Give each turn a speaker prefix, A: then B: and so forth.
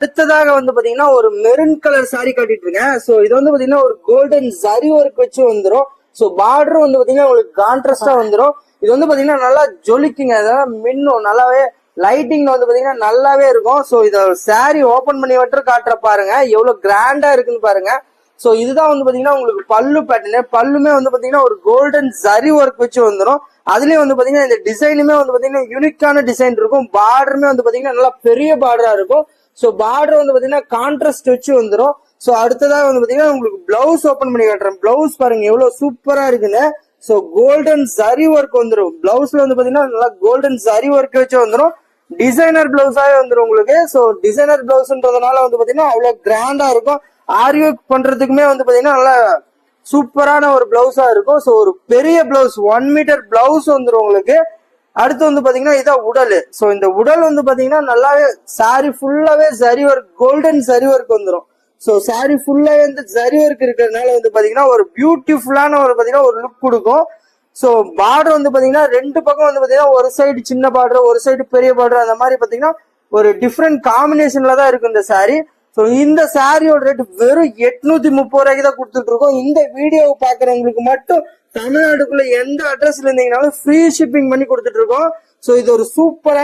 A: அடுத்ததாக வந்து பாத்தீங்கன்னா ஒரு மெரூன் கலர் சாரி காட்டிட்டு இருக்கேன். சோ இது வந்து பாத்தீங்கன்னா ஒரு கோல்டன் ஜரி ஒர்க் வச்சு வந்துரும். சோ பார்டர் வந்து பாத்தீங்கன்னா உங்களுக்கு கான்ட்ராஸ்டா வந்துரும். இது வந்து பாத்தீங்கன்னா நல்லா ஜொலிக்குங்க, அதெல்லாம் மின்னும் நல்லாவே. லைட்டிங் வந்து பாத்தீங்கன்னா நல்லாவே இருக்கும். சோ இத சாரி ஓபன் பண்ணி விட்டு காட்டுற பாருங்க எவ்வளவு கிராண்டா இருக்குன்னு பாருங்க. சோ இதுதான் வந்து பாத்தீங்கன்னா உங்களுக்கு பல்லு பேட்டர்னு. பல்லுமே வந்து பாத்தீங்கன்னா ஒரு கோல்டன் ஜரி ஒர்க் வச்சு வந்துடும். அதுலயும் வந்து பாத்தீங்கன்னா இந்த டிசைனுமே வந்து பாத்தீங்கன்னா யூனிக்கான டிசைன் இருக்கும். பார்டருமே வந்து பாத்தீங்கன்னா நல்லா பெரிய பார்டரா இருக்கும். சோ பார்டர் வந்து பாத்தீங்கன்னா கான்ட்ராஸ்ட் வச்சு வந்துடும். சோ அடுத்ததாக வந்து பாத்தீங்கன்னா உங்களுக்கு பிளவுஸ் ஓபன் பண்ணி காட்டுறேன். பிளவுஸ் பாருங்க எவ்வளவு சூப்பரா இருக்குன்னு. சோ கோல்டன் ஜரி ஒர்க் வந்துடும். பிளவுஸ்ல வந்து பாத்தீங்கன்னா நல்லா கோல்டன் ஜரி ஒர்க் வச்சு வந்துடும். டிசைனர் பிளவுஸாவே வந்துடும் உங்களுக்கு. சோ டிசைனர் பிளவுஸ்ன்றதுனால வந்து பாத்தீங்கன்னா அவ்வளவு கிராண்டா இருக்கும். ஆரி ஒர்க் பண்றதுக்குமே வந்து பாத்தீங்கன்னா நல்லா சூப்பரான ஒரு பிளவுஸா இருக்கும். சோ ஒரு பெரிய பிளவுஸ் 1 மீட்டர் பிளவுஸ் வந்துடும் உங்களுக்கு. அடுத்து வந்து பாத்தீங்கன்னா இதான் உடல். சோ இந்த உடல் வந்து பாத்தீங்கன்னா நல்லாவே சாரி ஃபுல்லாவே zari work, golden zari work வந்துடும். சோ சாரி ஃபுல்லாவே வந்து ஜரி ஒர்க் இருக்கிறதுனால வந்து பாத்தீங்கன்னா ஒரு பியூட்டிஃபுல்லான ஒரு பாத்தீங்கன்னா ஒரு லுக் கொடுக்கும். சோ பார்டர் வந்து பாத்தீங்கன்னா ரெண்டு பக்கம் வந்து பாத்தீங்கன்னா ஒரு சைடு சின்ன பார்டர், ஒரு சைடு பெரிய பார்டர், அந்த மாதிரி பாத்தீங்கன்னா ஒரு டிஃப்ரெண்ட் காம்பினேஷன்ல தான் இருக்கு இந்த சாரி. சோ இந்த சாரியோட ரேட் வெறும் 830 ரூபாய்க்கு தான் கொடுத்துட்டு இருக்கோம். இந்த வீடியோவை பாக்குறவங்களுக்கு மட்டும் தமிழ்நாட்டுக்குள்ள எந்த அட்ரஸ்ல இருந்தீங்கனாலும் ஃப்ரீ ஷிப்பிங் பண்ணி கொடுத்துட்டு இருக்கோம். சோ இது ஒரு சூப்பரா